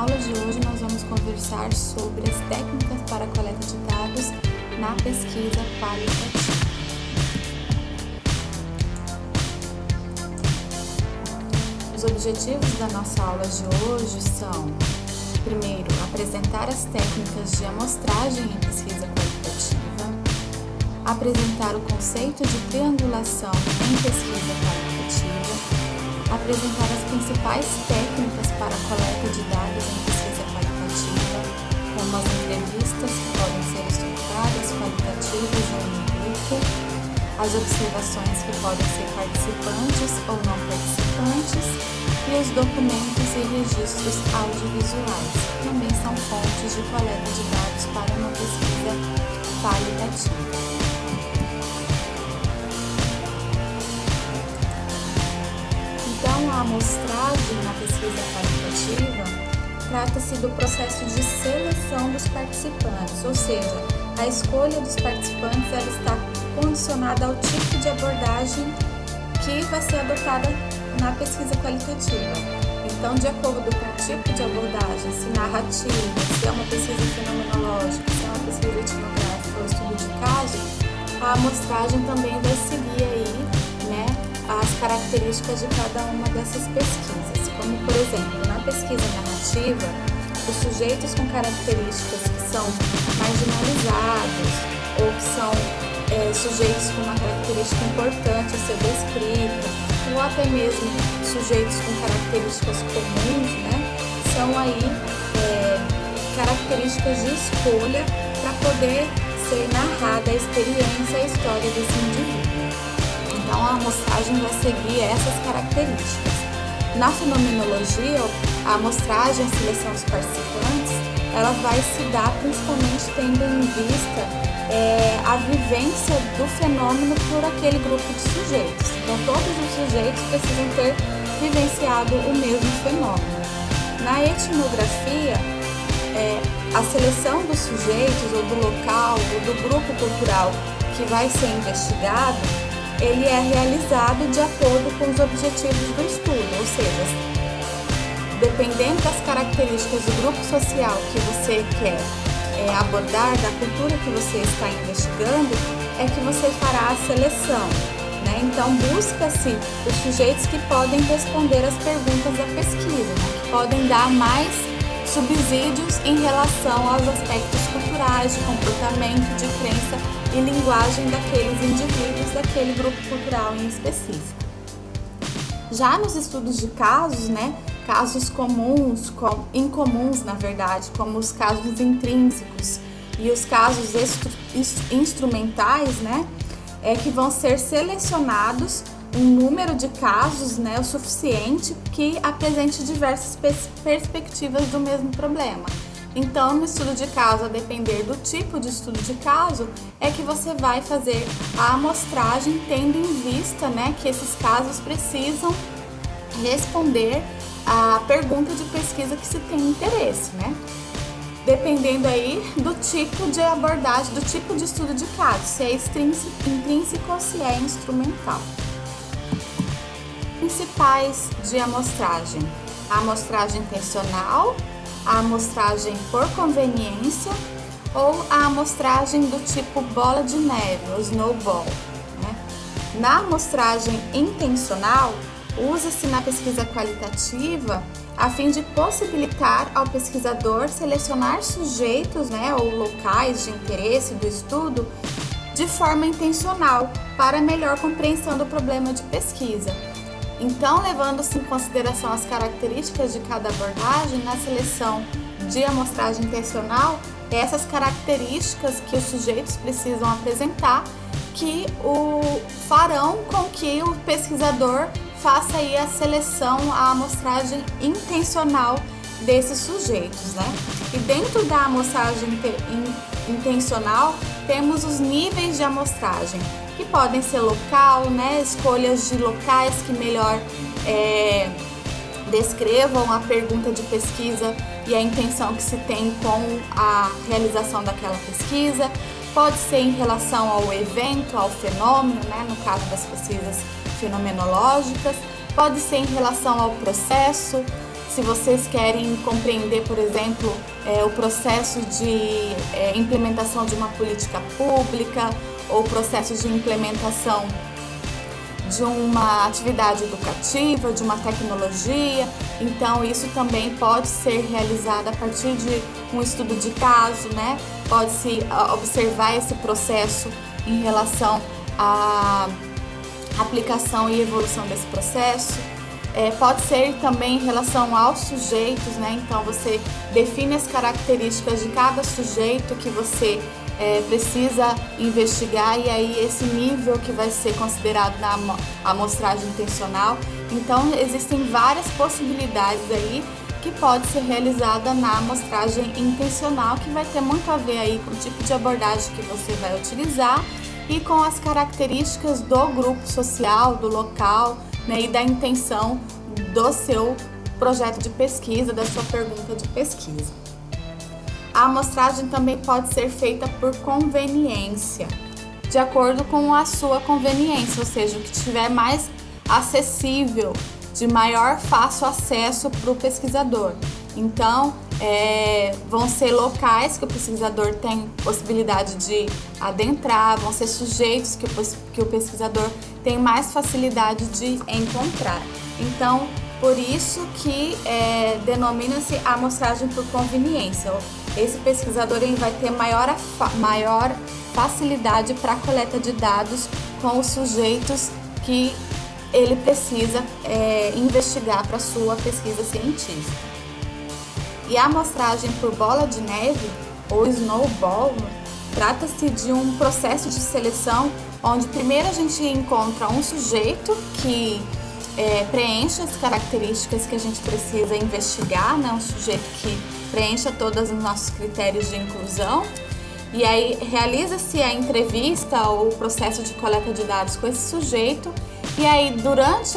aula de hoje nós vamos conversar sobre as técnicas para a coleta de dados na pesquisa qualitativa. Os objetivos da nossa aula de hoje são: primeiro, apresentar as técnicas de amostragem em pesquisa qualitativa, apresentar o conceito de triangulação em pesquisa qualitativa, apresentar as principais técnicas para a coleta de dados em pesquisa qualitativa, como as entrevistas que podem ser estruturadas, qualitativas ou em grupo, as observações que podem ser participantes ou não participantes e os documentos e registros audiovisuais, que também são fontes de coleta de dados para uma pesquisa qualitativa. Então, a amostragem na pesquisa qualitativa trata-se do processo de seleção dos participantes, ou seja, a escolha dos participantes ela está condicionada ao tipo de abordagem que vai ser adotada na pesquisa qualitativa. Então, de acordo com o tipo de abordagem, se narrativa, se é uma pesquisa fenomenológica, se é uma pesquisa etnográfica ou estudo de caso, a amostragem também vai seguir aí, as características de cada uma dessas pesquisas, como por exemplo, na pesquisa narrativa, os sujeitos com características que são marginalizados ou que são sujeitos com uma característica importante a ser descrita, ou até mesmo sujeitos com características comuns, são aí características de escolha para poder ser narrada a experiência e a história desse indivíduo. Então, a amostragem vai seguir essas características. Na fenomenologia, a amostragem, a seleção dos participantes, ela vai se dar principalmente tendo em vista a vivência do fenômeno por aquele grupo de sujeitos. Então, todos os sujeitos precisam ter vivenciado o mesmo fenômeno. Na etnografia, a seleção dos sujeitos, ou do local, ou do grupo cultural que vai ser investigado, ele é realizado de acordo com os objetivos do estudo, ou seja, dependendo das características do grupo social que você quer abordar, da cultura que você está investigando, é que você fará a seleção, Então, busca-se os sujeitos que podem responder as perguntas da pesquisa, que podem dar mais subsídios em relação aos aspectos culturais, de comportamento, de crença e linguagem daqueles indivíduos, daquele grupo cultural em específico. Já nos estudos de casos, casos comuns, incomuns na verdade, como os casos intrínsecos e os casos instrumentais, que vão ser selecionados um número de casos, o suficiente que apresente diversas perspectivas do mesmo problema. Então, no estudo de caso, a depender do tipo de estudo de caso, é que você vai fazer a amostragem tendo em vista, que esses casos precisam responder a pergunta de pesquisa que se tem interesse, Dependendo aí do tipo de abordagem, do tipo de estudo de caso, se é intrínseco ou se é instrumental. Principais de amostragem: a amostragem intencional, a amostragem por conveniência ou a amostragem do tipo bola de neve, ou snowball. Na amostragem intencional, usa-se na pesquisa qualitativa a fim de possibilitar ao pesquisador selecionar sujeitos, ou locais de interesse do estudo de forma intencional para melhor compreensão do problema de pesquisa. Então, levando-se em consideração as características de cada abordagem, na seleção de amostragem intencional, essas características que os sujeitos precisam apresentar que farão com que o pesquisador faça aí a seleção, a amostragem intencional desses sujeitos, E dentro da amostragem intencional, temos os níveis de amostragem, que podem ser local, escolhas de locais que melhor descrevam a pergunta de pesquisa e a intenção que se tem com a realização daquela pesquisa. Pode ser em relação ao evento, ao fenômeno, no caso das pesquisas fenomenológicas, pode ser em relação ao processo, se vocês querem compreender, por exemplo, o processo de implementação de uma política pública ou o processo de implementação de uma atividade educativa, de uma tecnologia. Então isso também pode ser realizado a partir de um estudo de caso, né? Pode-se observar esse processo em relação à aplicação e evolução desse processo. Pode ser também em relação aos sujeitos, né? Então você define as características de cada sujeito que você precisa investigar, e aí esse nível que vai ser considerado na amostragem intencional. Então existem várias possibilidades aí que pode ser realizada na amostragem intencional, que vai ter muito a ver aí com o tipo de abordagem que você vai utilizar e com as características do grupo social, do local, né, e da intenção do seu projeto de pesquisa, da sua pergunta de pesquisa. A amostragem também pode ser feita por conveniência, de acordo com a sua conveniência, ou seja, o que estiver mais acessível, de maior fácil acesso para o pesquisador. Então, vão ser locais que o pesquisador tem possibilidade de adentrar, vão ser sujeitos que o pesquisador tem mais facilidade de encontrar. Então, por isso que denomina-se amostragem por conveniência. Esse pesquisador ele vai ter maior facilidade para a coleta de dados com os sujeitos que ele precisa investigar para a sua pesquisa científica. E a amostragem por bola de neve, ou snowball, trata-se de um processo de seleção onde primeiro a gente encontra um sujeito que preenche as características que a gente precisa investigar, né? Um sujeito que preencha todos os nossos critérios de inclusão, e aí realiza-se a entrevista ou o processo de coleta de dados com esse sujeito, e aí durante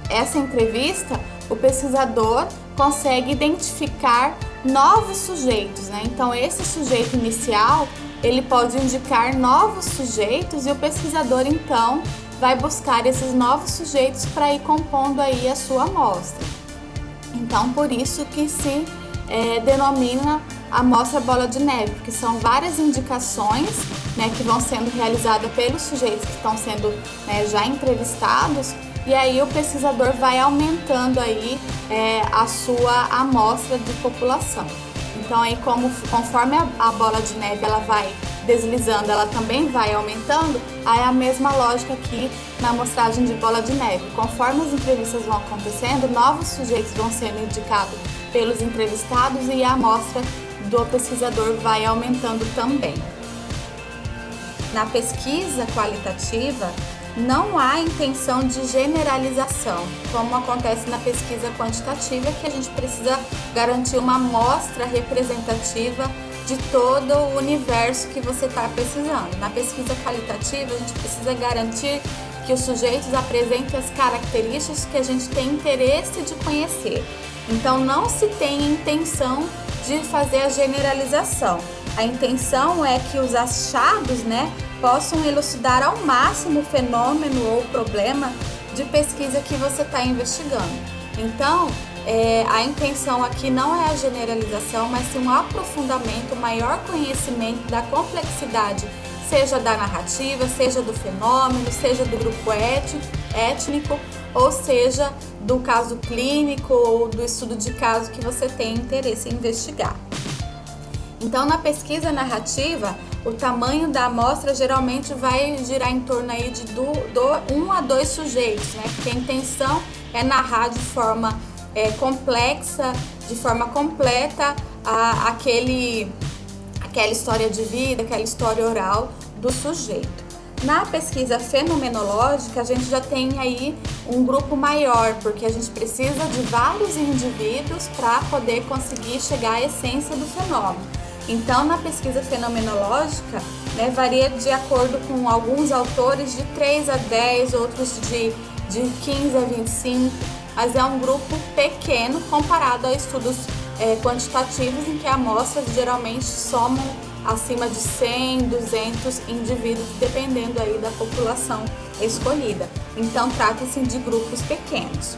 essa entrevista o pesquisador consegue identificar novos sujeitos, né? Então esse sujeito inicial ele pode indicar novos sujeitos, e o pesquisador então vai buscar esses novos sujeitos para ir compondo aí a sua amostra. Então por isso que se denomina amostra bola de neve, porque são várias indicações, né, que vão sendo realizadas pelos sujeitos que estão sendo, né, já entrevistados, e aí o pesquisador vai aumentando aí a sua amostra de população. Então aí conforme a bola de neve ela vai deslizando, ela também vai aumentando. Aí a mesma lógica aqui na amostragem de bola de neve. Conforme as entrevistas vão acontecendo, novos sujeitos vão sendo indicados pelos entrevistados e a amostra do pesquisador vai aumentando também. Na pesquisa qualitativa, não há intenção de generalização, como acontece na pesquisa quantitativa, que a gente precisa garantir uma amostra representativa de todo o universo que você está pesquisando. Na pesquisa qualitativa, a gente precisa garantir que os sujeitos apresentem as características que a gente tem interesse de conhecer. Então, não se tem intenção de fazer a generalização. A intenção é que os achados, né, possam elucidar ao máximo o fenômeno ou problema de pesquisa que você está investigando. Então, a intenção aqui não é a generalização, mas sim um aprofundamento, um maior conhecimento da complexidade, seja da narrativa, seja do fenômeno, seja do grupo étnico, ou seja do caso clínico ou do estudo de caso que você tem interesse em investigar. Então, na pesquisa narrativa, o tamanho da amostra geralmente vai girar em torno aí de 1 a 2 sujeitos, né? Porque a intenção é narrar de forma complexa, de forma completa, aquela história de vida, aquela história oral do sujeito. Na pesquisa fenomenológica, a gente já tem aí um grupo maior, porque a gente precisa de vários indivíduos para poder conseguir chegar à essência do fenômeno. Então, na pesquisa fenomenológica, né, varia de acordo com alguns autores de 3 a 10, outros de 15 a 25, mas é um grupo pequeno comparado a estudos quantitativos em que amostras geralmente somam acima de 100, 200 indivíduos, dependendo aí da população escolhida. Então, trata-se de grupos pequenos.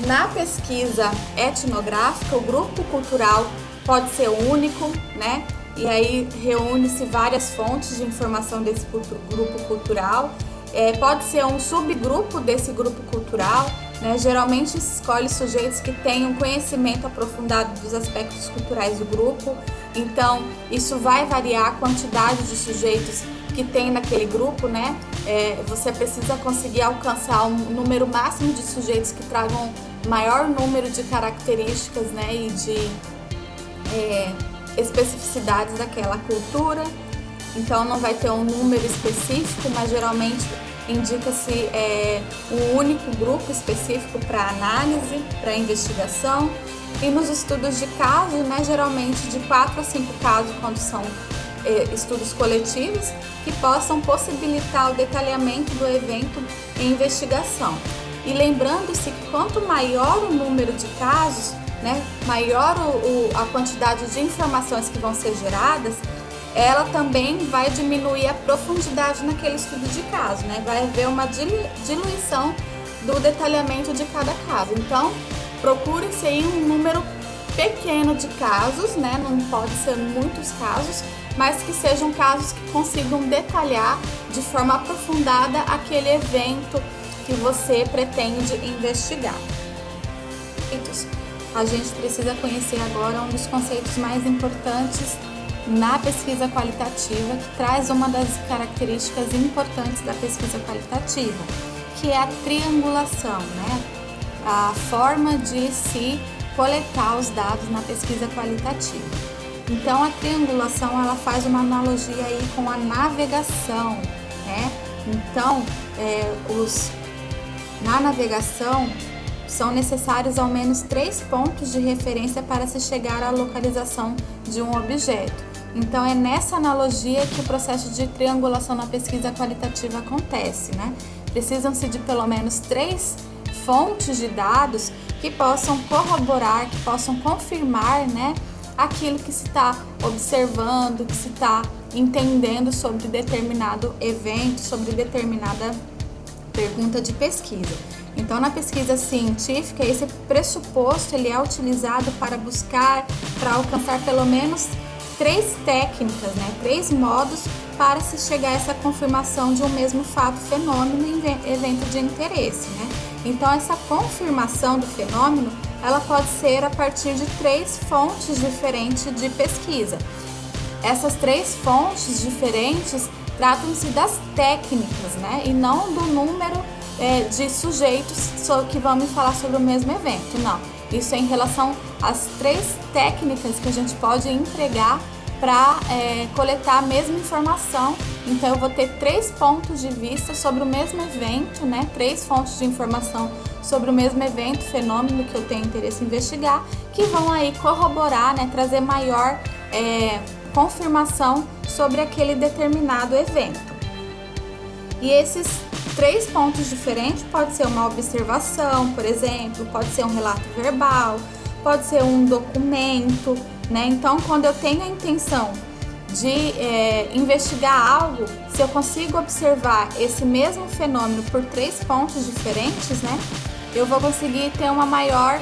Na pesquisa etnográfica, o grupo cultural pode ser único, né? E aí reúne-se várias fontes de informação desse grupo cultural. Pode ser um subgrupo desse grupo cultural, né? Geralmente se escolhe sujeitos que tenham conhecimento aprofundado dos aspectos culturais do grupo. Então, isso vai variar a quantidade de sujeitos que tem naquele grupo, né? Você precisa conseguir alcançar um número máximo de sujeitos que tragam maior número de características, né? E de especificidades daquela cultura. Então não vai ter um número específico, mas geralmente indica-se um único grupo específico para análise, para investigação. E nos estudos de caso, né, geralmente de 4 a 5 casos, quando são estudos coletivos, que possam possibilitar o detalhamento do evento em investigação. E lembrando-se que quanto maior o número de casos, né, maior a quantidade de informações que vão ser geradas, ela também vai diminuir a profundidade naquele estudo de caso, né? Vai haver uma diluição do detalhamento de cada caso. Então, procure-se aí um número pequeno de casos, né? Não pode ser muitos casos, mas que sejam casos que consigam detalhar de forma aprofundada aquele evento que você pretende investigar. A gente precisa conhecer agora um dos conceitos mais importantes na pesquisa qualitativa, que traz uma das características importantes da pesquisa qualitativa, que é a triangulação, né? A forma de se coletar os dados na pesquisa qualitativa. Então, a triangulação, ela faz uma analogia aí com a navegação, né? Então, na navegação, são necessários ao menos 3 pontos de referência para se chegar à localização de um objeto. Então, é nessa analogia que o processo de triangulação na pesquisa qualitativa acontece, né? Precisam-se de pelo menos 3 fontes de dados que possam corroborar, que possam confirmar, né, aquilo que se está observando, que se está entendendo sobre determinado evento, sobre determinada pergunta de pesquisa. Então, na pesquisa científica, esse pressuposto ele é utilizado para buscar, para alcançar pelo menos 3 técnicas, né, 3 modos para se chegar a essa confirmação de um mesmo fato, fenômeno e evento de interesse, né? Então, essa confirmação do fenômeno, ela pode ser a partir de 3 fontes diferentes de pesquisa. Essas 3 fontes diferentes tratam-se das técnicas, né, e não do número de sujeitos que vão me falar sobre o mesmo evento, não. Isso é em relação às 3 técnicas que a gente pode empregar para coletar a mesma informação. Então, eu vou ter 3 pontos de vista sobre o mesmo evento, né? 3 fontes de informação sobre o mesmo evento, fenômeno que eu tenho interesse em investigar, que vão aí corroborar, né? Trazer maior confirmação sobre aquele determinado evento. E esses 3 pontos diferentes pode ser uma observação, por exemplo, pode ser um relato verbal, pode ser um documento, né? Então, quando eu tenho a intenção de investigar algo, se eu consigo observar esse mesmo fenômeno por 3 pontos diferentes, né, eu vou conseguir ter uma maior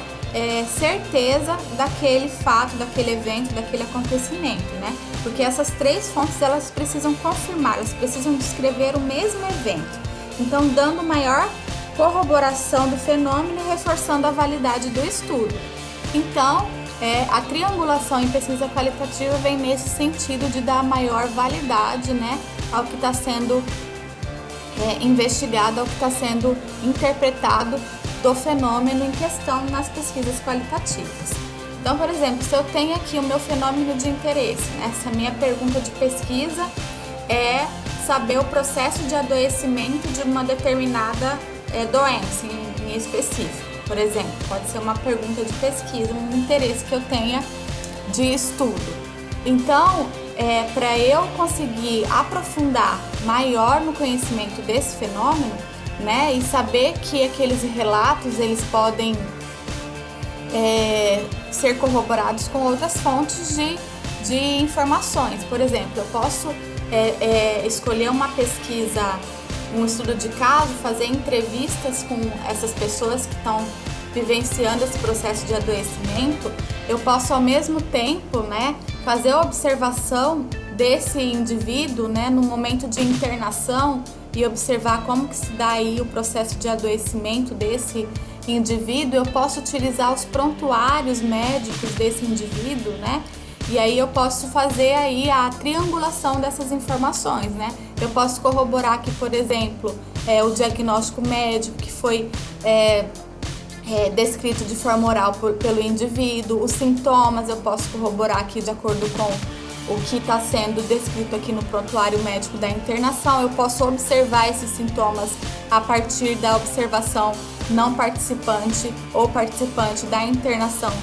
certeza daquele fato, daquele evento, daquele acontecimento, né? Porque essas 3 fontes, elas precisam confirmar, elas precisam descrever o mesmo evento. Então, dando maior corroboração do fenômeno e reforçando a validade do estudo. Então, a triangulação em pesquisa qualitativa vem nesse sentido de dar maior validade, né, ao que está sendo investigado, ao que está sendo interpretado do fenômeno em questão nas pesquisas qualitativas. Então, por exemplo, se eu tenho aqui o meu fenômeno de interesse, né, essa minha pergunta de pesquisa é saber o processo de adoecimento de uma determinada doença em específico. Por exemplo, pode ser uma pergunta de pesquisa, um interesse que eu tenha de estudo. Então, para eu conseguir aprofundar maior no conhecimento desse fenômeno, né, e saber que aqueles relatos eles podem ser corroborados com outras fontes de informações. Por exemplo, eu posso escolher uma pesquisa, um estudo de caso, fazer entrevistas com essas pessoas que estão vivenciando esse processo de adoecimento, eu posso ao mesmo tempo, né, fazer a observação desse indivíduo, né, no momento de internação e observar como que se dá aí o processo de adoecimento desse indivíduo. Eu posso utilizar os prontuários médicos desse indivíduo, né? E aí eu posso fazer aí a triangulação dessas informações, né? Eu posso corroborar que, por exemplo, o diagnóstico médico que foi descrito de forma oral pelo indivíduo, os sintomas eu posso corroborar aqui de acordo com o que está sendo descrito aqui no prontuário médico da internação. Eu posso observar esses sintomas a partir da observação não participante ou participante da internação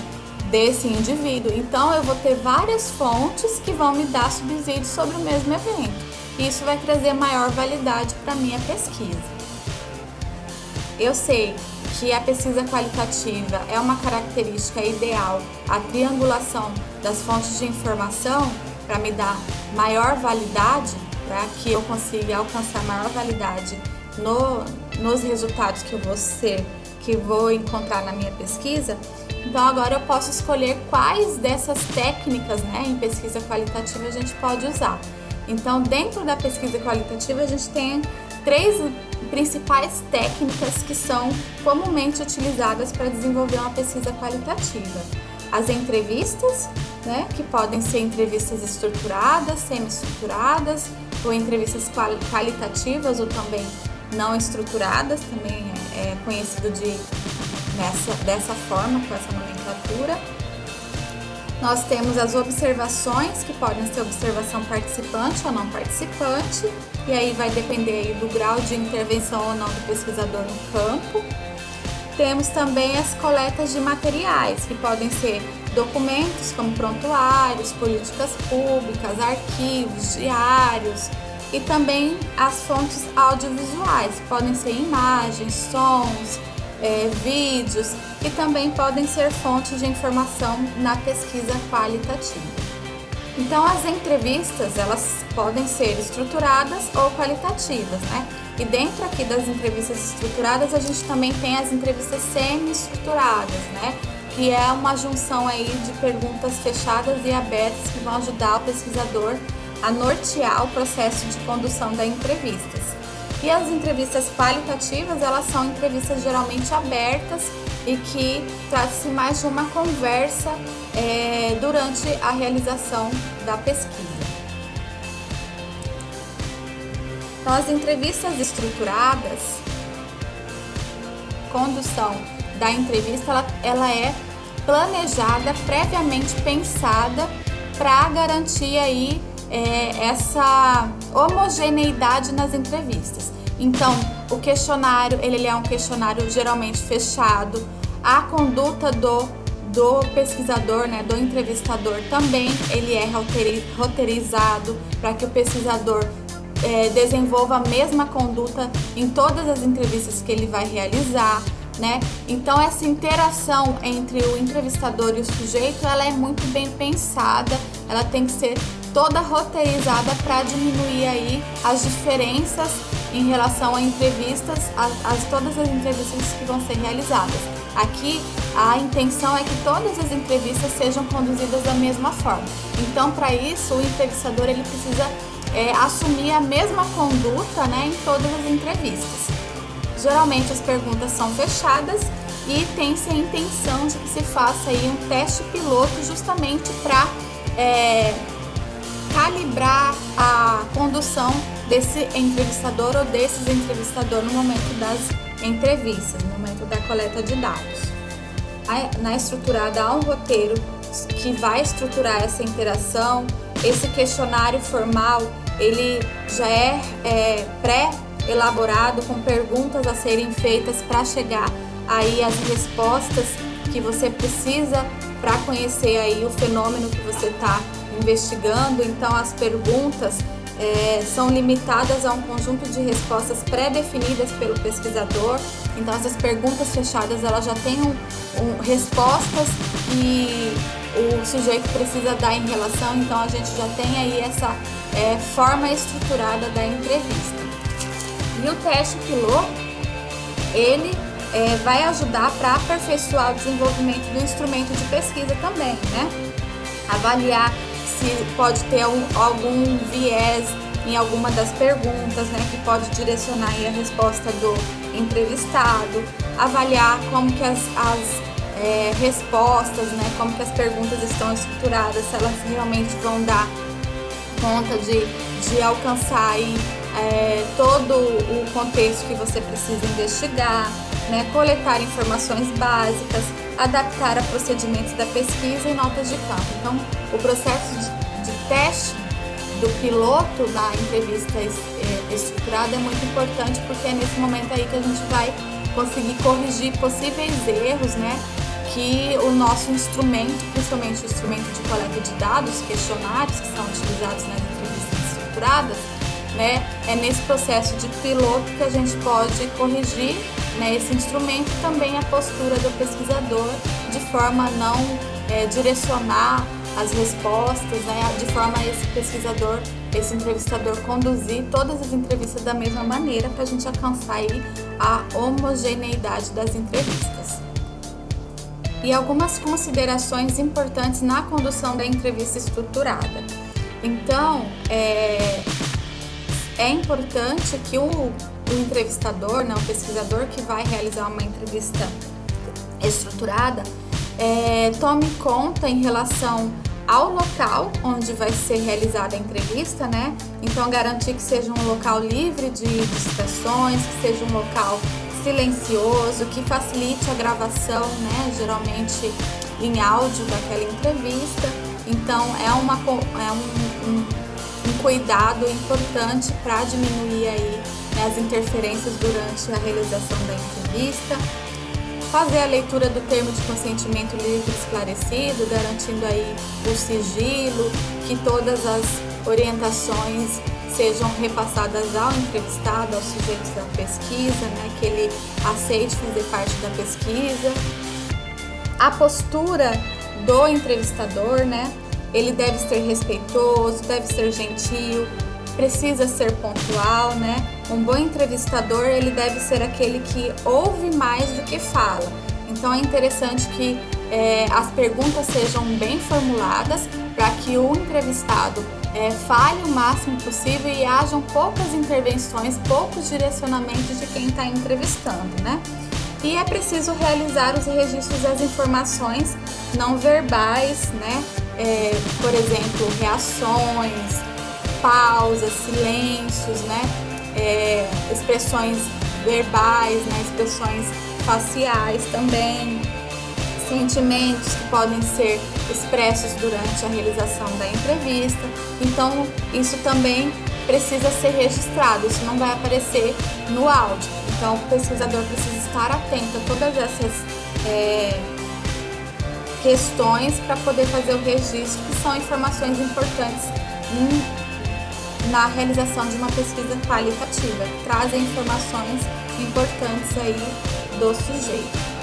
desse indivíduo. Então eu vou ter várias fontes que vão me dar subsídios sobre o mesmo evento. Isso vai trazer maior validade para a minha pesquisa. Eu sei que a pesquisa qualitativa é uma característica ideal, a triangulação das fontes de informação para me dar maior validade, para que eu consiga alcançar maior validade nos resultados que eu vou encontrar na minha pesquisa. Então agora eu posso escolher quais dessas técnicas, né, em pesquisa qualitativa a gente pode usar. Então dentro da pesquisa qualitativa a gente tem 3 principais técnicas que são comumente utilizadas para desenvolver uma pesquisa qualitativa. As entrevistas, né, que podem ser entrevistas estruturadas, semi-estruturadas, ou entrevistas qualitativas ou também não estruturadas, também é conhecido dessa forma, com essa nomenclatura. Nós temos as observações, que podem ser observação participante ou não participante, e aí vai depender aí do grau de intervenção ou não do pesquisador no campo. Temos também as coletas de materiais, que podem ser documentos como prontuários, políticas públicas, arquivos, diários, e também as fontes audiovisuais, que podem ser imagens, sons, vídeos, e também podem ser fontes de informação na pesquisa qualitativa. Então as entrevistas, elas podem ser estruturadas ou qualitativas, né? E dentro aqui das entrevistas estruturadas, a gente também tem as entrevistas semi-estruturadas, né? Que é uma junção aí de perguntas fechadas e abertas que vão ajudar o pesquisador a nortear o processo de condução das entrevistas. E as entrevistas qualitativas, elas são entrevistas geralmente abertas e que trata-se mais de uma conversa durante a realização da pesquisa. Então, as entrevistas estruturadas, condução da entrevista, ela é planejada, previamente pensada para garantir aí essa homogeneidade nas entrevistas. Então, o questionário, ele é um questionário geralmente fechado. A conduta do pesquisador, né, do entrevistador também, ele é roteirizado para que o pesquisador desenvolva a mesma conduta em todas as entrevistas que ele vai realizar, né? Então essa interação entre o entrevistador e o sujeito, ela é muito bem pensada, ela tem que ser toda roteirizada para diminuir aí as diferenças em relação a entrevistas, todas as entrevistas que vão ser realizadas. Aqui a intenção é que todas as entrevistas sejam conduzidas da mesma forma. Então, para isso, o entrevistador ele precisa assumir a mesma conduta, né, em todas as entrevistas. Geralmente as perguntas são fechadas e tem-se a intenção de que se faça aí um teste piloto justamente para calibrar a condução desse entrevistador ou desses entrevistadores no momento das entrevistas, no momento da coleta de dados. Na estruturada há um roteiro que vai estruturar essa interação. Esse questionário formal, ele já é pré-elaborado com perguntas a serem feitas para chegar aí às respostas que você precisa para conhecer aí o fenômeno que você está investigando. Então as perguntas são limitadas a um conjunto de respostas pré-definidas pelo pesquisador. Então essas perguntas fechadas, elas já têm respostas que o sujeito precisa dar em relação. Então a gente já tem aí essa forma estruturada da entrevista. E o teste piloto, ele vai ajudar para aperfeiçoar o desenvolvimento do instrumento de pesquisa também, né? Avaliar se pode ter algum viés em alguma das perguntas, né, que pode direcionar aí a resposta do entrevistado, avaliar como que as respostas, né, como que as perguntas estão estruturadas, se elas realmente vão dar conta de alcançar aí, todo o contexto que você precisa investigar, né, coletar informações básicas, adaptar a procedimentos da pesquisa e notas de campo. Então, o processo de teste do piloto na entrevista estruturada é muito importante, porque é nesse momento aí que a gente vai conseguir corrigir possíveis erros, né, que o nosso instrumento, principalmente o instrumento de coleta de dados, questionários que são utilizados nas entrevistas estruturadas, né, é nesse processo de piloto que a gente pode corrigir, né, esse instrumento, também a postura do pesquisador, de forma a não direcionar as respostas, né, de forma a esse entrevistador conduzir todas as entrevistas da mesma maneira, para a gente alcançar aí a homogeneidade das entrevistas. E algumas considerações importantes na condução da entrevista estruturada. Então, é importante que o entrevistador, né, o pesquisador que vai realizar uma entrevista estruturada, tome conta em relação ao local onde vai ser realizada a entrevista, né? Então, garantir que seja um local livre de distrações, que seja um local silencioso, que facilite a gravação, né? Geralmente em áudio daquela entrevista. Então, é um cuidado importante para diminuir aí, né, as interferências durante a realização da entrevista. Fazer a leitura do termo de consentimento livre e esclarecido, garantindo aí o sigilo, que todas as orientações sejam repassadas ao entrevistado, aos sujeitos da pesquisa, né, que ele aceite fazer parte da pesquisa. A postura do entrevistador, né, ele deve ser respeitoso, deve ser gentil, precisa ser pontual, né? Um bom entrevistador, ele deve ser aquele que ouve mais do que fala. Então, é interessante que as perguntas sejam bem formuladas para que o entrevistado fale o máximo possível e hajam poucas intervenções, poucos direcionamentos de quem está entrevistando, né? E é preciso realizar os registros das informações não verbais, né? Por exemplo, reações, pausas, silêncios, né? Expressões verbais, né? Expressões faciais também, sentimentos que podem ser expressos durante a realização da entrevista. Então, isso também precisa ser registrado, isso não vai aparecer no áudio. Então, o pesquisador precisa estar atento a todas essas questões para poder fazer o registro, que são informações importantes na realização de uma pesquisa qualitativa, que trazem informações importantes aí do sujeito.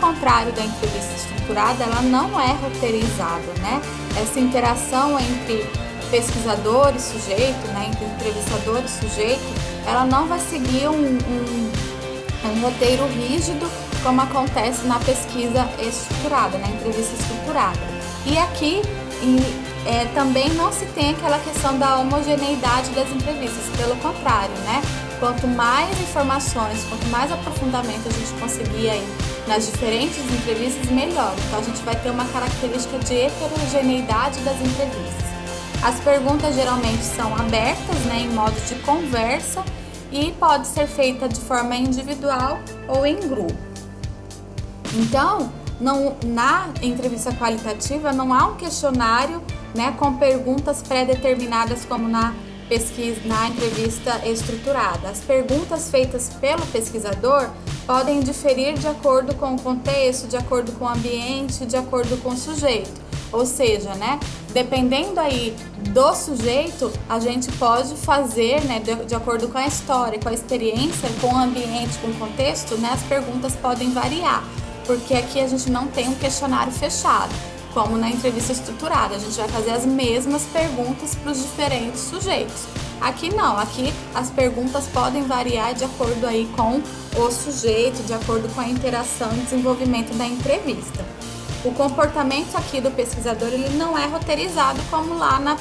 Ao contrário da entrevista estruturada, ela não é roteirizada, né? Essa interação entre pesquisador e sujeito, né, entre entrevistador e sujeito, ela não vai seguir um roteiro rígido como acontece na pesquisa estruturada, na entrevista estruturada. E aqui também não se tem aquela questão da homogeneidade das entrevistas, pelo contrário, né? Quanto mais informações, quanto mais aprofundamento a gente conseguir aí nas diferentes entrevistas, melhor. Então a gente vai ter uma característica de heterogeneidade das entrevistas. As perguntas geralmente são abertas, né, em modo de conversa, e pode ser feita de forma individual ou em grupo. Então, na entrevista qualitativa não há um questionário, né, com perguntas pré-determinadas como na entrevista estruturada. As perguntas feitas pelo pesquisador podem diferir de acordo com o contexto, de acordo com o ambiente, de acordo com o sujeito. Ou seja, né, dependendo aí do sujeito, a gente pode fazer, né, de acordo com a história, com a experiência, com o ambiente, com o contexto, né, as perguntas podem variar, porque aqui a gente não tem um questionário fechado, como na entrevista estruturada. A gente vai fazer as mesmas perguntas para os diferentes sujeitos. Aqui não, aqui as perguntas podem variar de acordo aí com o sujeito, de acordo com a interação e desenvolvimento da entrevista. O comportamento aqui do pesquisador, ele não é roteirizado como lá na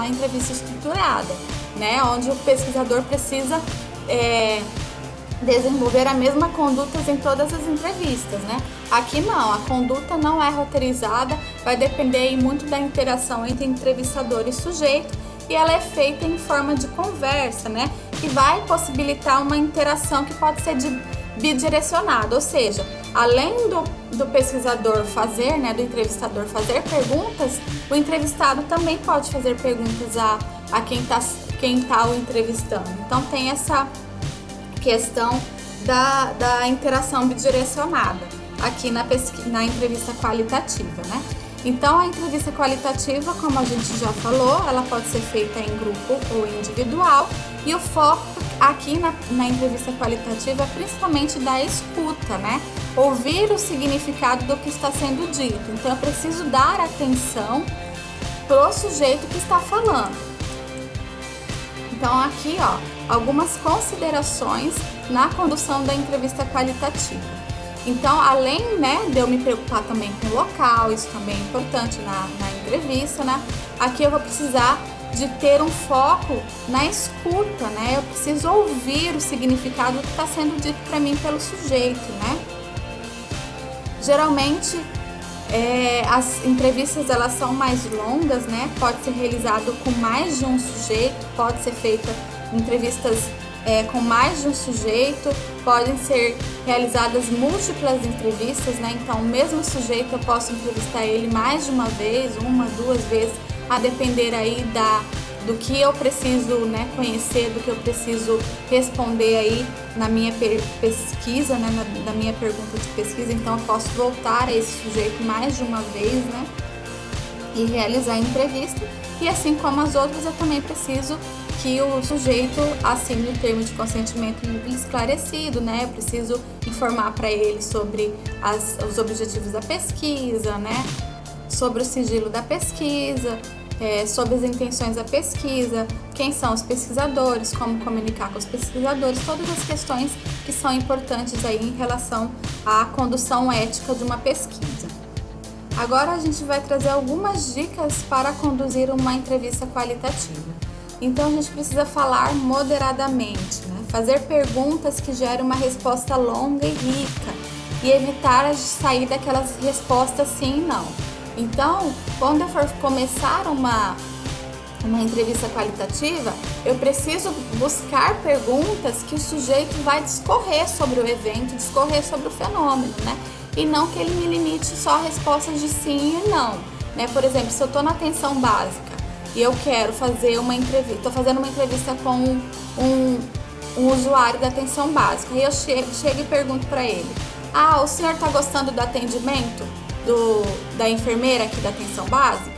entrevista estruturada, né? Onde o pesquisador precisa desenvolver a mesma conduta em todas as entrevistas, né? Aqui não, a conduta não é roteirizada, vai depender aí muito da interação entre entrevistador e sujeito, e ela é feita em forma de conversa, né? Que vai possibilitar uma interação que pode ser bidirecionada, ou seja, além do pesquisador fazer, né, do entrevistador fazer perguntas, o entrevistado também pode fazer perguntas a quem tá o entrevistando. Então tem essa questão da interação bidirecionada aqui na entrevista qualitativa, né? Então a entrevista qualitativa, como a gente já falou, ela pode ser feita em grupo ou individual, e o foco aqui na entrevista qualitativa é principalmente da escuta, né? Ouvir o significado do que está sendo dito. Então eu preciso dar atenção pro sujeito que está falando. Então aqui, ó, algumas considerações na condução da entrevista qualitativa. Então, além, né, de eu me preocupar também com o local, isso também é importante na entrevista, né? Aqui eu vou precisar de ter um foco na escuta, né? Eu preciso ouvir o significado que está sendo dito para mim pelo sujeito, né? Geralmente, as entrevistas elas são mais longas, né? Pode ser realizado com mais de um sujeito, pode ser feita entrevistas com mais de um sujeito, podem ser realizadas múltiplas entrevistas, né? Então, o mesmo sujeito eu posso entrevistar ele mais de uma vez, uma, duas vezes, a depender aí do que eu preciso, né, conhecer, do que eu preciso responder aí na minha pesquisa, né, na minha pergunta de pesquisa. Então, eu posso voltar a esse sujeito mais de uma vez, né, e realizar a entrevista. E assim como as outras, eu também preciso que o sujeito assine o termo de consentimento livre e esclarecido, né? Eu preciso informar para ele sobre os objetivos da pesquisa, né? Sobre o sigilo da pesquisa, sobre as intenções da pesquisa, quem são os pesquisadores, como comunicar com os pesquisadores, todas as questões que são importantes aí em relação à condução ética de uma pesquisa. Agora a gente vai trazer algumas dicas para conduzir uma entrevista qualitativa. Então a gente precisa falar moderadamente, né? Fazer perguntas que gerem uma resposta longa e rica e evitar de sair daquelas respostas sim e não. Então, quando eu for começar uma entrevista qualitativa, eu preciso buscar perguntas que o sujeito vai discorrer sobre o evento, discorrer sobre o fenômeno, né? E não que ele me limite só a respostas de sim e não, né? Por exemplo, se eu estou na atenção básica e eu quero fazer uma entrevista, estou fazendo uma entrevista com um usuário da atenção básica, e eu chego e pergunto para ele: o senhor está gostando do atendimento da enfermeira aqui da atenção básica?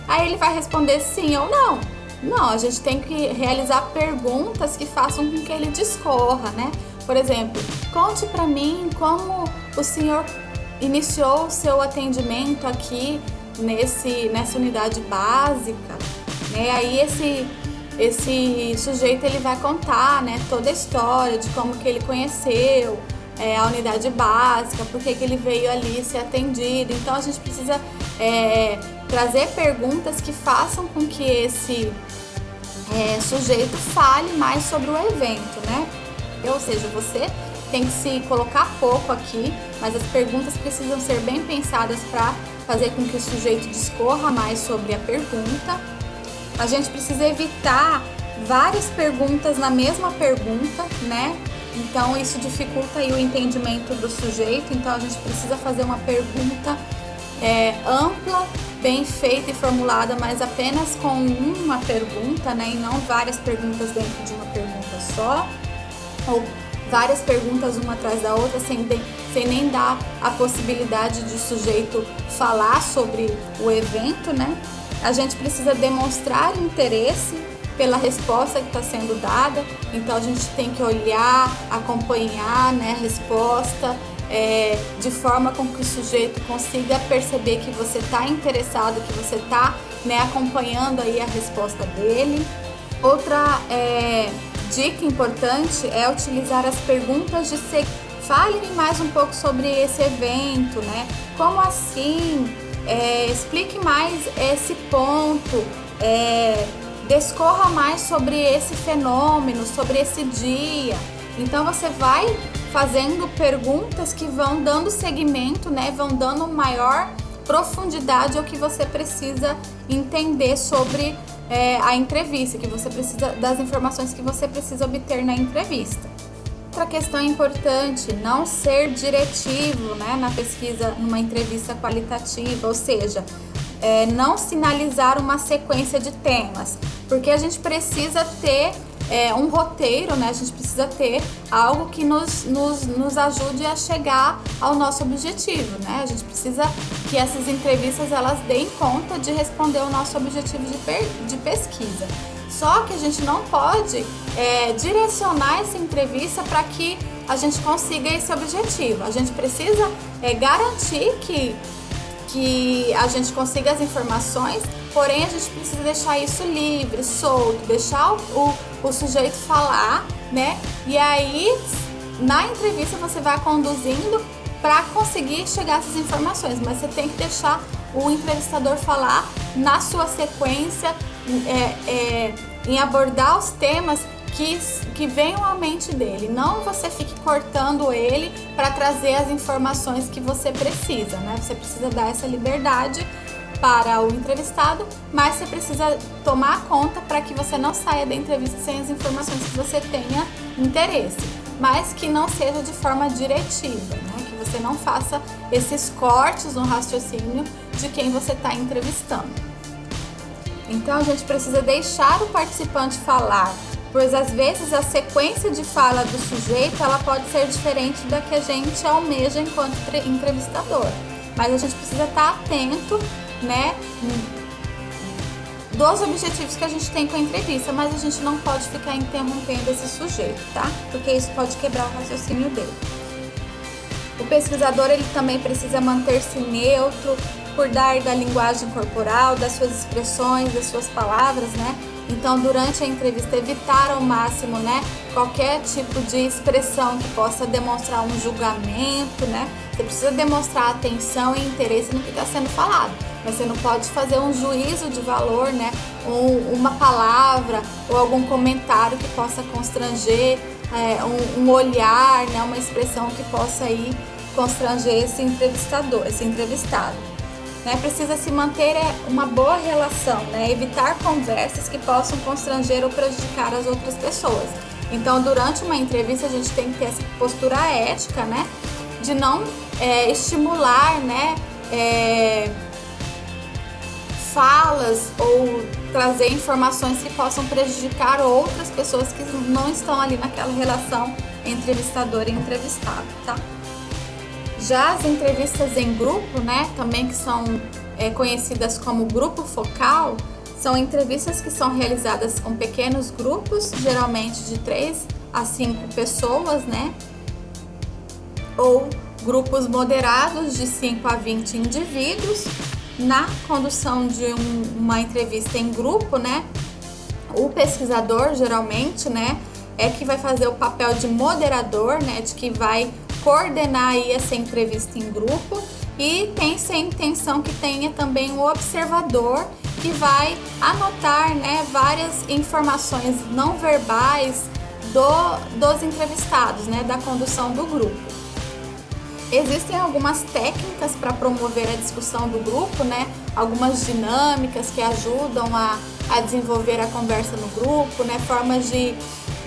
Aí ele vai responder sim ou não. Não, a gente tem que realizar perguntas que façam com que ele discorra, né? Por exemplo, conte para mim como o senhor iniciou o seu atendimento aqui nessa unidade básica, né? Aí esse sujeito ele vai contar, né, toda a história de como que ele conheceu a unidade básica, por que ele veio ali ser atendido. Então a gente precisa trazer perguntas que façam com que esse sujeito fale mais sobre o evento, né? Ou seja, você tem que se colocar pouco aqui, mas as perguntas precisam ser bem pensadas para fazer com que o sujeito discorra mais sobre a pergunta. A gente precisa evitar várias perguntas na mesma pergunta, né? Então isso dificulta aí o entendimento do sujeito. Então a gente precisa fazer uma pergunta ampla, bem feita e formulada, mas apenas com uma pergunta, né? E não várias perguntas dentro de uma pergunta só, ou várias perguntas uma atrás da outra, sem nem dar a possibilidade de o sujeito falar sobre o evento, né? A gente precisa demonstrar interesse pela resposta que está sendo dada, então a gente tem que olhar, acompanhar, né, a resposta, de forma com que o sujeito consiga perceber que você está interessado, que você está, né, acompanhando aí a resposta dele. Outra dica importante é utilizar as perguntas de seguimento. Fale-me mais um pouco sobre esse evento, né? Como assim? Explique mais esse ponto, descorra mais sobre esse fenômeno, sobre esse dia. Então você vai fazendo perguntas que vão dando seguimento, né? Vão dando maior profundidade ao que você precisa entender sobre a entrevista, que você precisa das informações que você precisa obter na entrevista. Outra questão importante, não ser diretivo, né, na pesquisa, numa entrevista qualitativa, ou seja, não sinalizar uma sequência de temas, porque a gente precisa ter um roteiro, né, a gente precisa ter algo que nos ajude a chegar ao nosso objetivo, né, a gente precisa que essas entrevistas elas deem conta de responder o nosso objetivo de pesquisa. Só que a gente não pode direcionar essa entrevista para que a gente consiga esse objetivo. A gente precisa garantir que a gente consiga as informações, porém a gente precisa deixar isso livre, solto, deixar o sujeito falar, né? E aí, na entrevista você vai conduzindo para conseguir chegar a essas informações, mas você tem que deixar o entrevistador falar na sua sequência, em abordar os temas que venham à mente dele. Não você fique cortando ele para trazer as informações que você precisa, né? Você precisa dar essa liberdade para o entrevistado, mas você precisa tomar conta para que você não saia da entrevista sem as informações que você tenha interesse, mas que não seja de forma diretiva, né? Que você não faça esses cortes no raciocínio de quem você está entrevistando. Então a gente precisa deixar o participante falar, pois às vezes a sequência de fala do sujeito ela pode ser diferente da que a gente almeja enquanto entrevistador, mas a gente precisa estar atento, né, dos objetivos que a gente tem com a entrevista, mas a gente não pode ficar interrompendo esse sujeito, tá? Porque isso pode quebrar o raciocínio dele. O pesquisador ele também precisa manter-se neutro, cuidar da linguagem corporal, das suas expressões, das suas palavras, né? Então, durante a entrevista, evitar ao máximo, né, qualquer tipo de expressão que possa demonstrar um julgamento, né? Você precisa demonstrar atenção e interesse no que está sendo falado, mas você não pode fazer um juízo de valor, né? Ou uma palavra ou algum comentário que possa constranger, um olhar, né? Uma expressão que possa aí constranger esse entrevistado. Né, precisa se manter uma boa relação, né, evitar conversas que possam constranger ou prejudicar as outras pessoas. Então, durante uma entrevista, a gente tem que ter essa postura ética, né, de não estimular, né, falas ou trazer informações que possam prejudicar outras pessoas que não estão ali naquela relação entrevistador e entrevistado, tá? Já as entrevistas em grupo, né, também que são conhecidas como grupo focal, são entrevistas que são realizadas com pequenos grupos, geralmente de 3 a 5 pessoas, né, ou grupos moderados de 5 a 20 indivíduos. Na condução de uma entrevista em grupo, né, o pesquisador geralmente, né, é que vai fazer o papel de moderador, né, de que vai coordenar aí essa entrevista em grupo, e tem-se a intenção que tenha também um observador que vai anotar, né, várias informações não verbais dos entrevistados, né, da condução do grupo. Existem algumas técnicas para promover a discussão do grupo, né, algumas dinâmicas que ajudam a desenvolver a conversa no grupo, né, formas de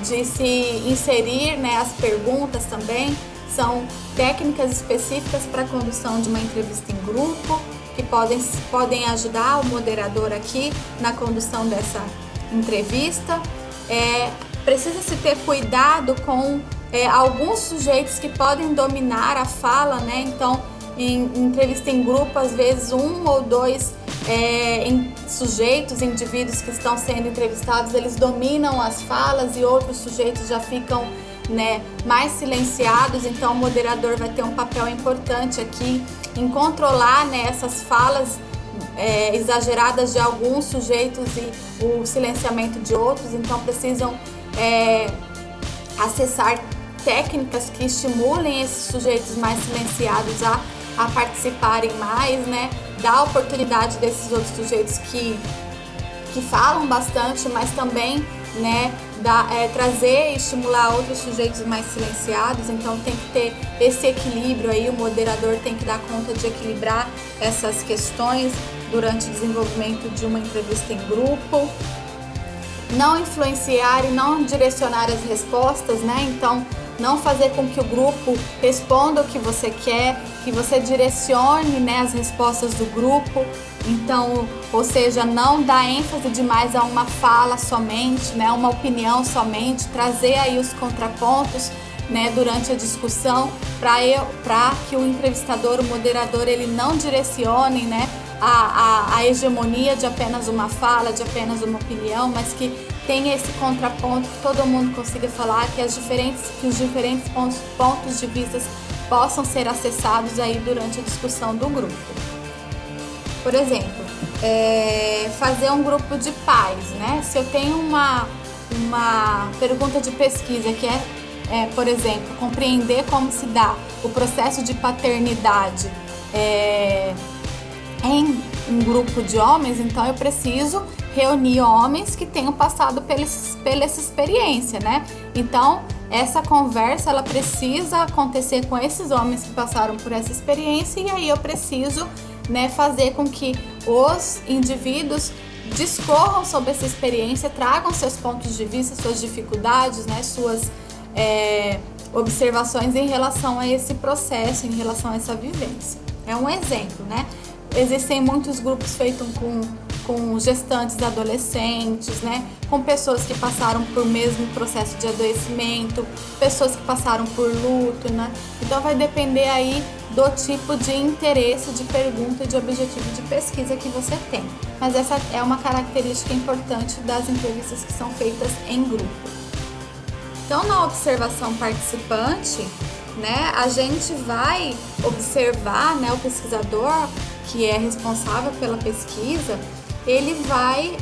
se inserir, né, as perguntas também. São técnicas específicas para a condução de uma entrevista em grupo, que podem ajudar o moderador aqui na condução dessa entrevista. Precisa-se ter cuidado com alguns sujeitos que podem dominar a fala, né? Então, em entrevista em grupo, às vezes 1 ou 2 sujeitos, indivíduos que estão sendo entrevistados, eles dominam as falas e outros sujeitos já ficam, né, mais silenciados. Então o moderador vai ter um papel importante aqui em controlar, né, essas falas exageradas de alguns sujeitos e o silenciamento de outros, então precisam acessar técnicas que estimulem esses sujeitos mais silenciados a participarem mais, né? Dar oportunidade desses outros sujeitos que falam bastante, mas também, né, trazer e estimular outros sujeitos mais silenciados. Então tem que ter esse equilíbrio aí, o moderador tem que dar conta de equilibrar essas questões durante o desenvolvimento de uma entrevista em grupo. Não influenciar e não direcionar as respostas, né? Então não fazer com que o grupo responda o que você quer, que você direcione, né, as respostas do grupo. Então, ou seja, não dar ênfase demais a uma fala somente, né, uma opinião somente, trazer aí os contrapontos, né, durante a discussão, para que o entrevistador, o moderador, ele não direcione, né, a hegemonia de apenas uma fala, de apenas uma opinião, mas que tenha esse contraponto, que todo mundo consiga falar, que os diferentes pontos de vista possam ser acessados aí durante a discussão do grupo. Por exemplo, fazer um grupo de pais, né? Se eu tenho uma pergunta de pesquisa que por exemplo, compreender como se dá o processo de paternidade em um grupo de homens, então eu preciso reunir homens que tenham passado pela essa experiência, né? Então, essa conversa, ela precisa acontecer com esses homens que passaram por essa experiência, e aí eu preciso, né, fazer com que os indivíduos discorram sobre essa experiência, tragam seus pontos de vista, suas dificuldades, né, suas observações em relação a esse processo, em relação a essa vivência. É um exemplo, né? Existem muitos grupos feitos com gestantes adolescentes, né? Com pessoas que passaram por mesmo processo de adoecimento, pessoas que passaram por luto, né? Então vai depender aí do tipo de interesse, de pergunta e de objetivo de pesquisa que você tem. Mas essa é uma característica importante das entrevistas que são feitas em grupo. Então, na observação participante, né, a gente vai observar, né, o pesquisador que é responsável pela pesquisa, ele vai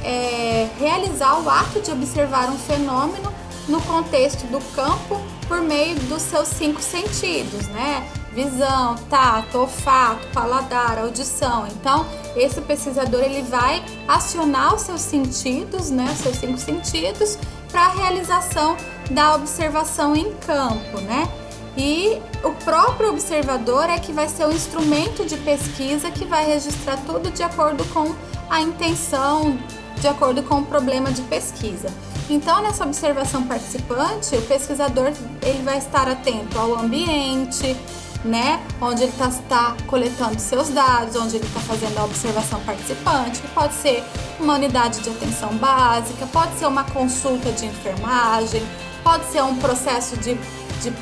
realizar o ato de observar um fenômeno no contexto do campo por meio dos seus 5 sentidos, né? Visão, tato, olfato, paladar, audição. Então, esse pesquisador, ele vai acionar os seus sentidos, né, os seus 5 sentidos, para a realização da observação em campo, né? E o próprio observador é que vai ser o instrumento de pesquisa que vai registrar tudo de acordo com a intenção, de acordo com o problema de pesquisa. Então, nessa observação participante, o pesquisador, ele vai estar atento ao ambiente, né, onde ele está coletando seus dados, onde ele está fazendo a observação participante, que pode ser uma unidade de atenção básica, pode ser uma consulta de enfermagem, pode ser um processo de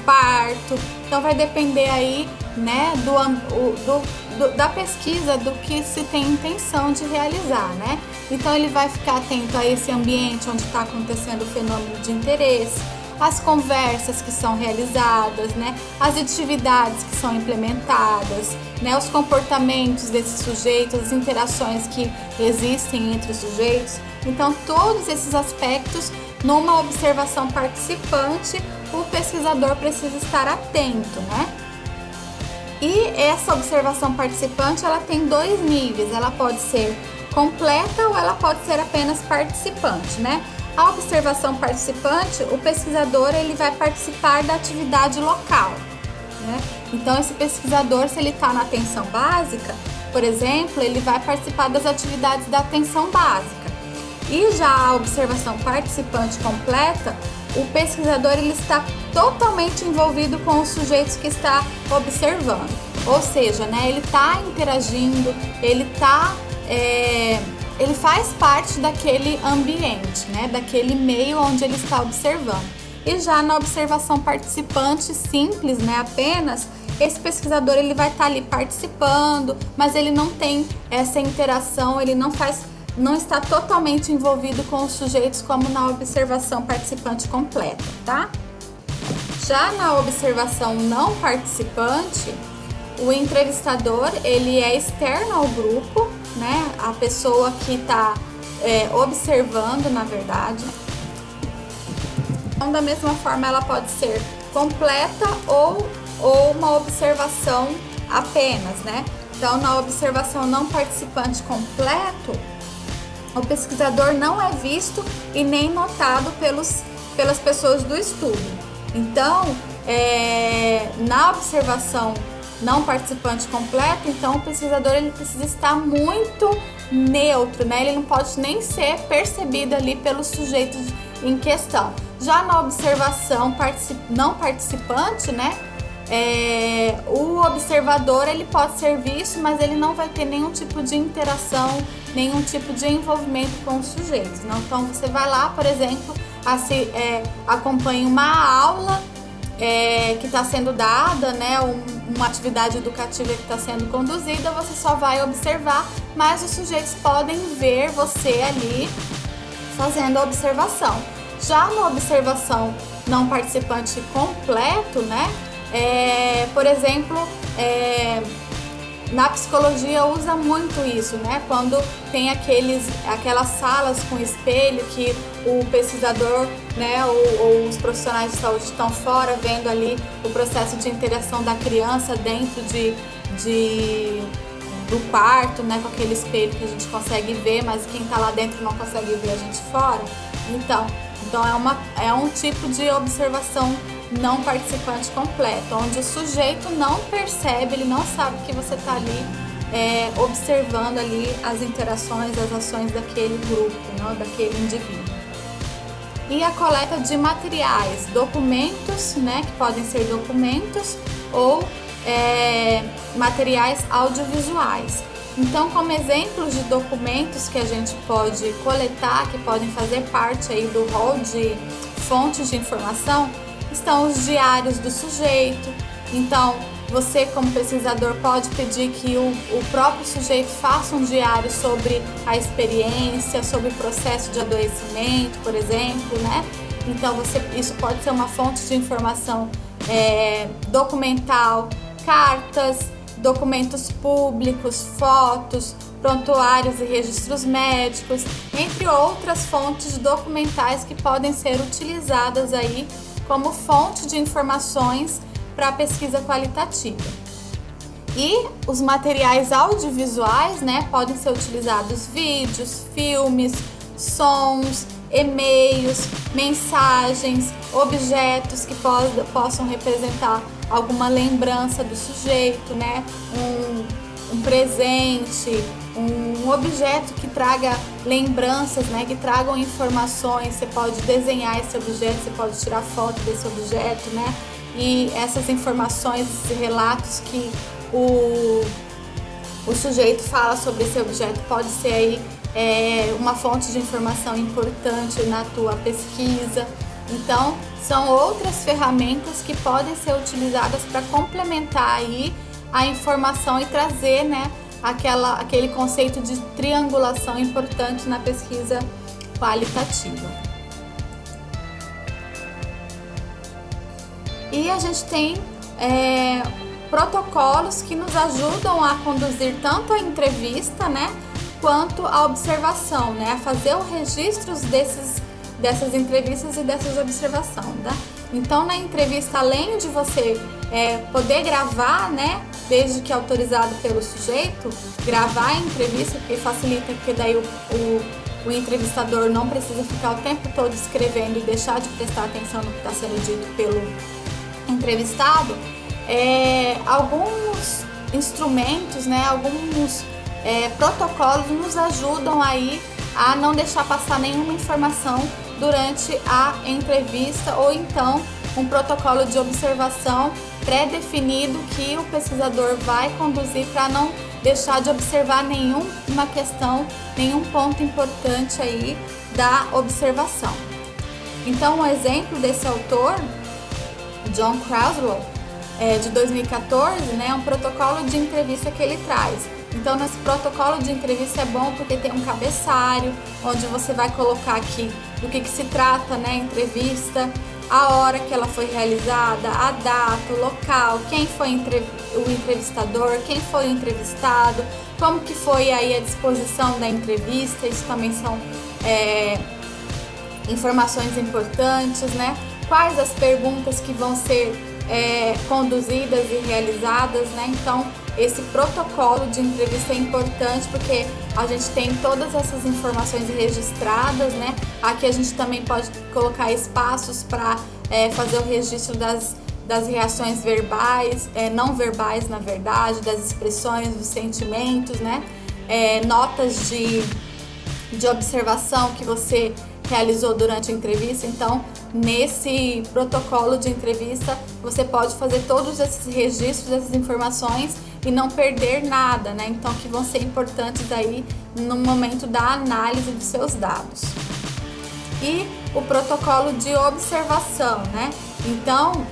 parto. Então vai depender aí, né, da pesquisa, do que se tem intenção de realizar, né? Então ele vai ficar atento a esse ambiente onde está acontecendo o fenômeno de interesse, as conversas que são realizadas, né, as atividades que são implementadas, né, os comportamentos desses sujeitos, as interações que existem entre os sujeitos. Então todos esses aspectos, numa observação participante, o pesquisador precisa estar atento, né? E essa observação participante, ela tem 2 níveis, ela pode ser completa ou ela pode ser apenas participante, né? A observação participante, o pesquisador, ele vai participar da atividade local, né? Então esse pesquisador, se ele está na atenção básica, por exemplo, ele vai participar das atividades da atenção básica. E já a observação participante completa, o pesquisador, ele está totalmente envolvido com os sujeitos que está observando. Ou seja, né, ele está interagindo, ele faz parte daquele ambiente, né, daquele meio onde ele está observando. E já na observação participante simples, né, apenas, esse pesquisador, ele vai estar ali participando, mas ele não tem essa interação, ele não está totalmente envolvido com os sujeitos como na observação participante completa, tá? Já na observação não participante, o entrevistador, ele é externo ao grupo, né? A pessoa que está observando, na verdade. Então, da mesma forma, ela pode ser completa ou uma observação apenas, né? Então, na observação não participante completo, o pesquisador não é visto e nem notado pelas pessoas do estudo. Então, na observação não participante completo, então o pesquisador ele precisa estar muito neutro, né? Ele não pode nem ser percebido ali pelos sujeitos em questão. Já na observação não participante, né? O observador ele pode ser visto, mas ele não vai ter nenhum tipo de interação, nenhum tipo de envolvimento com os sujeitos. Não? Então você vai lá, por exemplo, acompanha uma aula que está sendo dada, né? Uma atividade educativa que está sendo conduzida, você só vai observar, mas os sujeitos podem ver você ali fazendo a observação. Já na observação não participante completo, né? Por exemplo, na psicologia usa muito isso, né? Quando tem aquelas salas com espelho que o pesquisador, né, ou os profissionais de saúde estão fora vendo ali o processo de interação da criança dentro do quarto, né, com aquele espelho que a gente consegue ver, mas quem está lá dentro não consegue ver a gente fora. Então é um tipo de observação não participante completo, onde o sujeito não percebe, ele não sabe que você está ali observando ali as interações, as ações daquele grupo, né, daquele indivíduo. E a coleta de materiais, documentos, né, que podem ser documentos ou materiais audiovisuais. Então, como exemplos de documentos que a gente pode coletar, que podem fazer parte aí do rol de fontes de informação, estão os diários do sujeito. Então, você como pesquisador pode pedir que o próprio sujeito faça um diário sobre a experiência, sobre o processo de adoecimento, por exemplo, né? Então, isso pode ser uma fonte de informação documental, cartas, documentos públicos, fotos, prontuários e registros médicos, entre outras fontes documentais que podem ser utilizadas aí como fonte de informações para a pesquisa qualitativa. E os materiais audiovisuais, né, podem ser utilizados vídeos, filmes, sons, e-mails, mensagens, objetos que possam representar alguma lembrança do sujeito, né, um presente, um objeto que traga lembranças, né, que tragam informações. Você pode desenhar esse objeto, você pode tirar foto desse objeto, né, e essas informações, esses relatos que o sujeito fala sobre esse objeto pode ser aí uma fonte de informação importante na tua pesquisa. Então, são outras ferramentas que podem ser utilizadas para complementar aí a informação e trazer, né, aquele conceito de triangulação importante na pesquisa qualitativa. E a gente tem protocolos que nos ajudam a conduzir tanto a entrevista, né, quanto a observação, né, a fazer os registros dessas entrevistas e dessas observações, tá? Então, na entrevista, além de você poder gravar, né, desde que autorizado pelo sujeito, gravar a entrevista, porque facilita, porque daí o entrevistador não precisa ficar o tempo todo escrevendo e deixar de prestar atenção no que está sendo dito pelo entrevistado. Alguns instrumentos, né, alguns protocolos nos ajudam aí a não deixar passar nenhuma informação durante a entrevista, ou então um protocolo de observação pré-definido que o pesquisador vai conduzir para não deixar de observar nenhuma questão, nenhum ponto importante aí da observação. Então, um exemplo desse autor, John Creswell, de 2014, né, é um protocolo de entrevista que ele traz. Então, nesse protocolo de entrevista é bom porque tem um cabeçário, onde você vai colocar aqui do que se trata, né, a entrevista, a hora que ela foi realizada, a data, o local, quem foi o entrevistador, quem foi o entrevistado, como que foi aí a disposição da entrevista. Isso também são informações importantes, né? Quais as perguntas que vão ser conduzidas e realizadas, né? Então, esse protocolo de entrevista é importante porque a gente tem todas essas informações registradas, né? Aqui a gente também pode colocar espaços para fazer o registro das reações verbais, não verbais, na verdade, das expressões, dos sentimentos, né? Notas de observação que você realizou durante a entrevista. Então, nesse protocolo de entrevista, você pode fazer todos esses registros, essas informações e não perder nada, né? Então, que vão ser importantes aí no momento da análise dos seus dados. E o protocolo de observação, né? Então,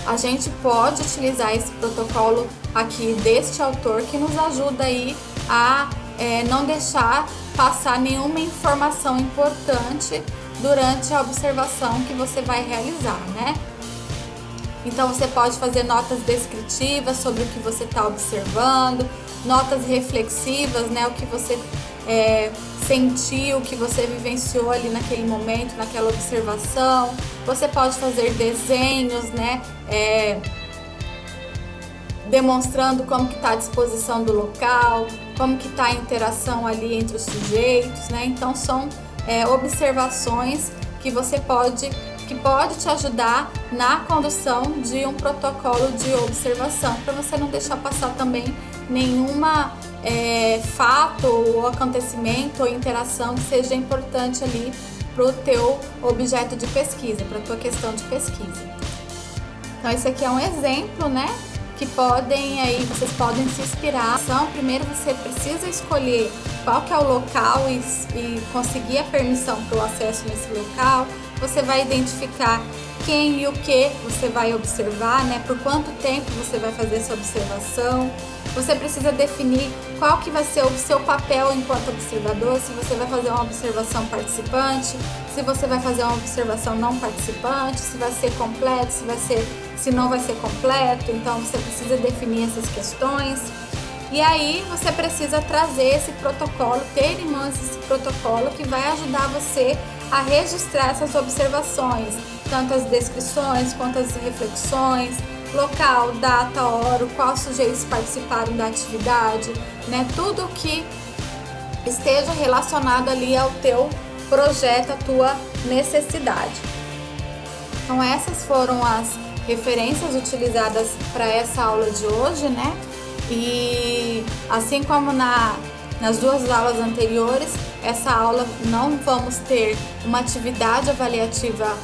a gente pode utilizar esse protocolo aqui deste autor que nos ajuda aí a não deixar passar nenhuma informação importante durante a observação que você vai realizar, né? Então, você pode fazer notas descritivas sobre o que você está observando, notas reflexivas, né? O que você sentiu, o que você vivenciou ali naquele momento, naquela observação. Você pode fazer desenhos, né? Demonstrando como que está a disposição do local, como que está a interação ali entre os sujeitos, né? Então, são observações que pode te ajudar na condução de um protocolo de observação, para você não deixar passar também nenhuma fato ou acontecimento ou interação que seja importante ali para o teu objeto de pesquisa, para a tua questão de pesquisa. Então, esse aqui é um exemplo, né? Que vocês podem se inspirar. Então, primeiro você precisa escolher qual que é o local e conseguir a permissão para o acesso nesse local. Você vai identificar quem e o que você vai observar, né? Por quanto tempo você vai fazer essa observação. Você precisa definir qual que vai ser o seu papel enquanto observador, se você vai fazer uma observação participante, se você vai fazer uma observação não participante, se vai ser completo, se não vai ser completo. Então, você precisa definir essas questões. E aí, você precisa trazer esse protocolo, ter em mãos esse protocolo que vai ajudar você a registrar essas observações, tanto as descrições quanto as reflexões, local, data, hora, quais sujeitos participaram da atividade, né? Tudo que esteja relacionado ali ao teu projeto, à tua necessidade. Então, essas foram as referências utilizadas para essa aula de hoje, né? E assim como nas duas aulas anteriores, essa aula não vamos ter uma atividade avaliativa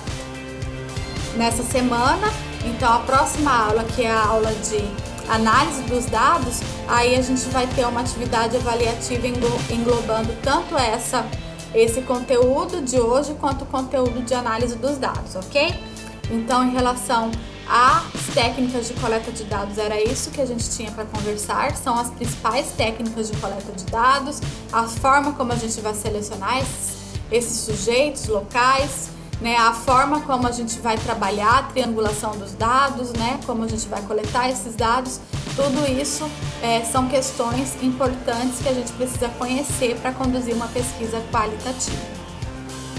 nessa semana. Então, a próxima aula, que é a aula de análise dos dados, aí a gente vai ter uma atividade avaliativa englobando tanto esse conteúdo de hoje quanto o conteúdo de análise dos dados, ok? Então, em relação às técnicas de coleta de dados, era isso que a gente tinha para conversar. São as principais técnicas de coleta de dados, a forma como a gente vai selecionar esses sujeitos locais, né, a forma como a gente vai trabalhar a triangulação dos dados, né, como a gente vai coletar esses dados. Tudo isso são questões importantes que a gente precisa conhecer para conduzir uma pesquisa qualitativa.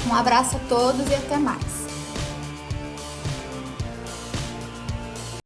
Um abraço a todos e até mais!